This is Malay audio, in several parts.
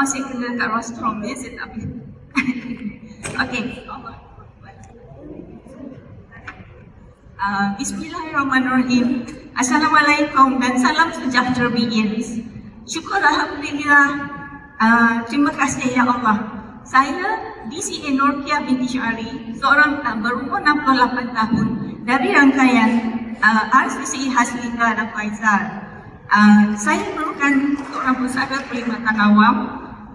saya kena kat rostrum ya, saya tak boleh. Okey. Bismillahirrahmanirrahim. Assalamualaikum dan salam sejahtera BINS. Syukur Alhamdulillah. Terima kasih ya Allah. Saya DCA Norkia binti Syari, seorang berumur 68 tahun dari rangkaian RCCE Haslina dan Faizal. Saya merupakan seorang pesara perkhidmatan awam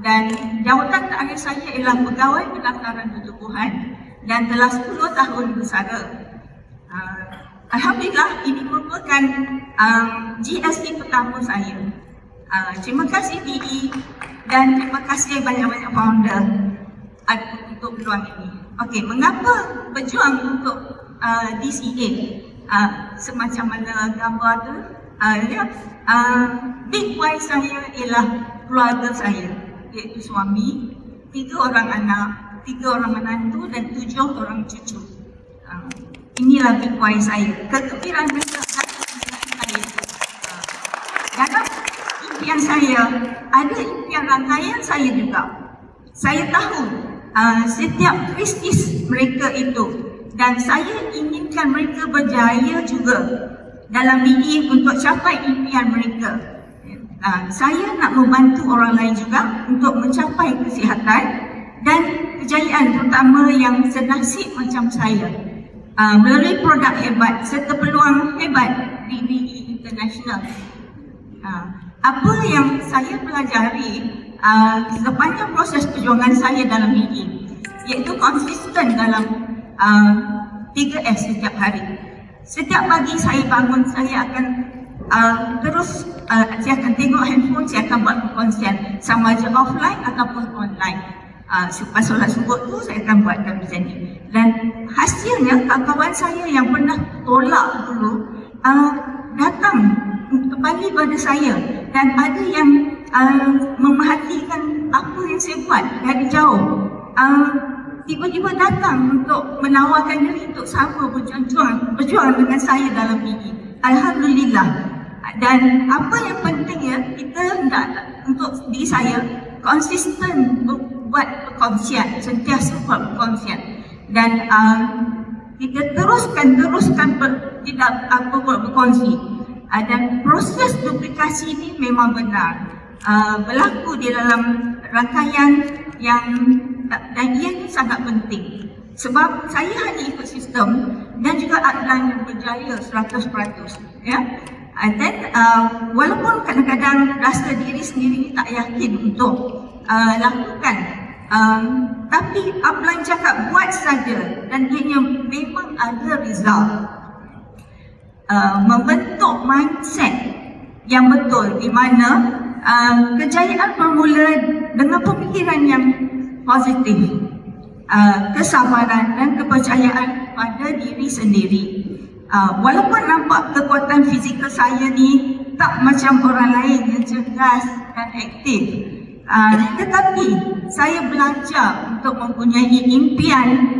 dan jawatan terakhir saya ialah pegawai pendaftaran tutubuhan dan telah 10 tahun bersara. Alhamdulillah, ini merupakan GST pertama saya. Terima kasih DE dan terima kasih banyak-banyak founder untuk peluang ini. Okey, mengapa berjuang untuk DCA? Semacam mana gambar tu? Big why saya ialah keluarga saya, iaitu suami, 3 orang anak, 3 orang menantu dan 7 orang cucu. Inilah big why saya. Kegembiraan mereka saya. Dalam impian saya, ada impian rangkaian saya juga. Saya tahu setiap krisis mereka itu dan saya inginkan mereka berjaya juga dalam BE untuk capai impian mereka. Saya nak membantu orang lain juga untuk mencapai kesihatan dan kejayaan, terutama yang senasib macam saya, melalui produk hebat serta peluang hebat di BE International. Apa yang saya pelajari sepanjang proses perjuangan saya dalam BE, iaitu konsisten dalam 3S setiap hari. Setiap pagi saya bangun, saya akan saya akan tengok handphone, saya akan buat perkongsian sama ada offline ataupun online. Selepas solat subuh tu saya akan buatkan macam ni. Dan hasilnya kawan-kawan saya yang pernah tolak dulu datang kembali pada saya dan ada yang memerhatikan apa yang saya buat dari jauh. Tiba-tiba datang untuk menawarkan diri untuk sama berjuang dengan saya dalam BE. Alhamdulillah. Dan apa yang pentingnya, kita hendak untuk diri saya konsisten buat perkongsian, sentiasa buat perkongsian. Dan kita teruskan tidak buat berkongsi. Dan proses duplikasi ini memang benar berlaku di dalam rangkaian yang, dan ia ini sangat penting sebab saya hanya ikut sistem dan juga outline yang berjaya 100%, ya. Dan walaupun kadang-kadang rasa diri sendiri tak yakin untuk lakukan, tapi upline cakap buat saja dan ianya memang ada result. Membentuk mindset yang betul di mana kejayaan bermula dengan pemikiran yang positif, kesabaran dan kepercayaan pada diri sendiri. Walaupun nampak kekuatan fizikal saya ni tak macam orang lain yang cerdas dan aktif, tetapi saya belajar untuk mempunyai impian,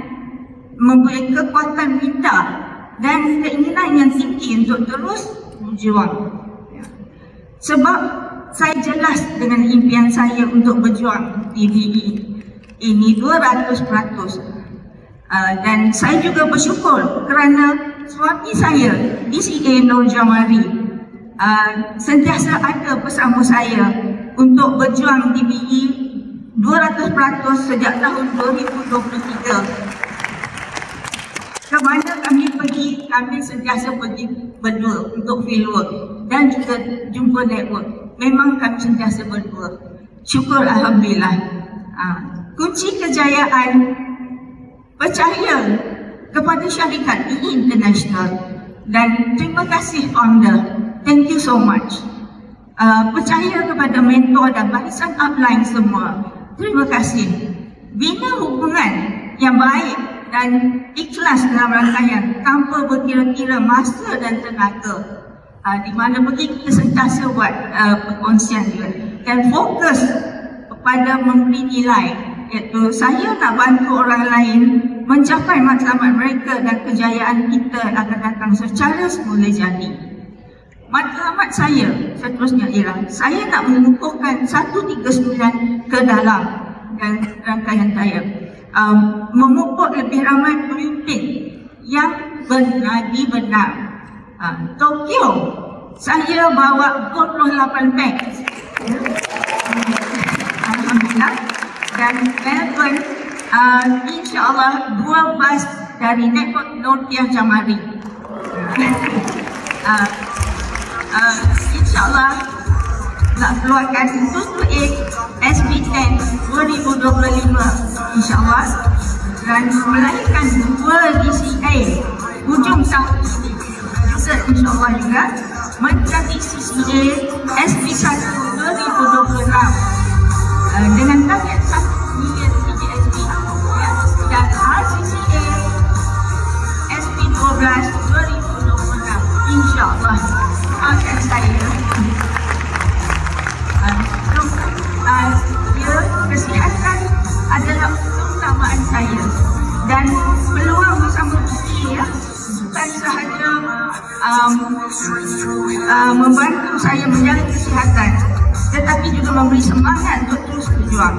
mempunyai kekuatan minda dan keinginan yang tinggi untuk terus berjuang. Sebab saya jelas dengan impian saya untuk berjuang di BE ini 200%. Dan saya juga bersyukur kerana suami saya, DCA Nur Jamari, sentiasa ada bersama saya untuk berjuang di BE 200% sejak tahun 2023. Kemana kami pergi, kami sentiasa pergi berdua untuk fieldwork dan juga jumpa network. Memang kami sentiasa berdua. Syukur Alhamdulillah. Kunci kejayaan, percaya kepada syarikat BE International dan terima kasih founder. Thank you so much. Percaya kepada mentor dan barisan upline semua. Terima kasih. Bina hubungan yang baik dan ikhlas dalam rangkaian tanpa berkira-kira masa dan tenaga. Di mana pergi kita sentiasa buat perkongsian juga dan fokus kepada memberi nilai, iaitu saya nak bantu orang lain mencapai matlamat mereka dan kejayaan kita akan datang secara semula jadi. matlamat saya seterusnya ialah saya nak mengukuhkan 139 ke dalam dan rangkaian saya. Memupuk lebih ramai pemimpin yang bernadi benar. Tokyo, saya bawa 28 beg. Alhamdulillah. Dan Melbourne, insyaAllah 2 bas dari Network Nokia Jamari. InsyaAllah nak keluarkan 28 SB10 2025 insyaAllah, dan melahirkan 2 DCA hujung tahun ini juga insyaAllah juga menjadi CCA SB1 2026 dengan target 1 million CGSB dan RCCA SB12 2026 insyaAllah. Doakan saya. Kesihatan adalah keutamaan saya dan peluang bersama dia bukan sahaja membantu saya menjaga kesihatan, tetapi juga memberi semangat untuk terus berjuang.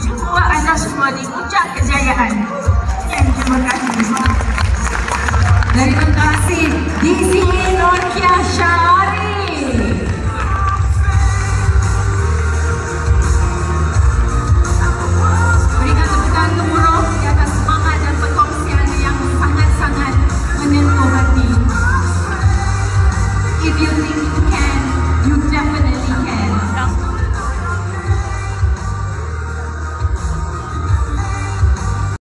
Jumpa anda semua di puncak kejayaan. Terima kasih.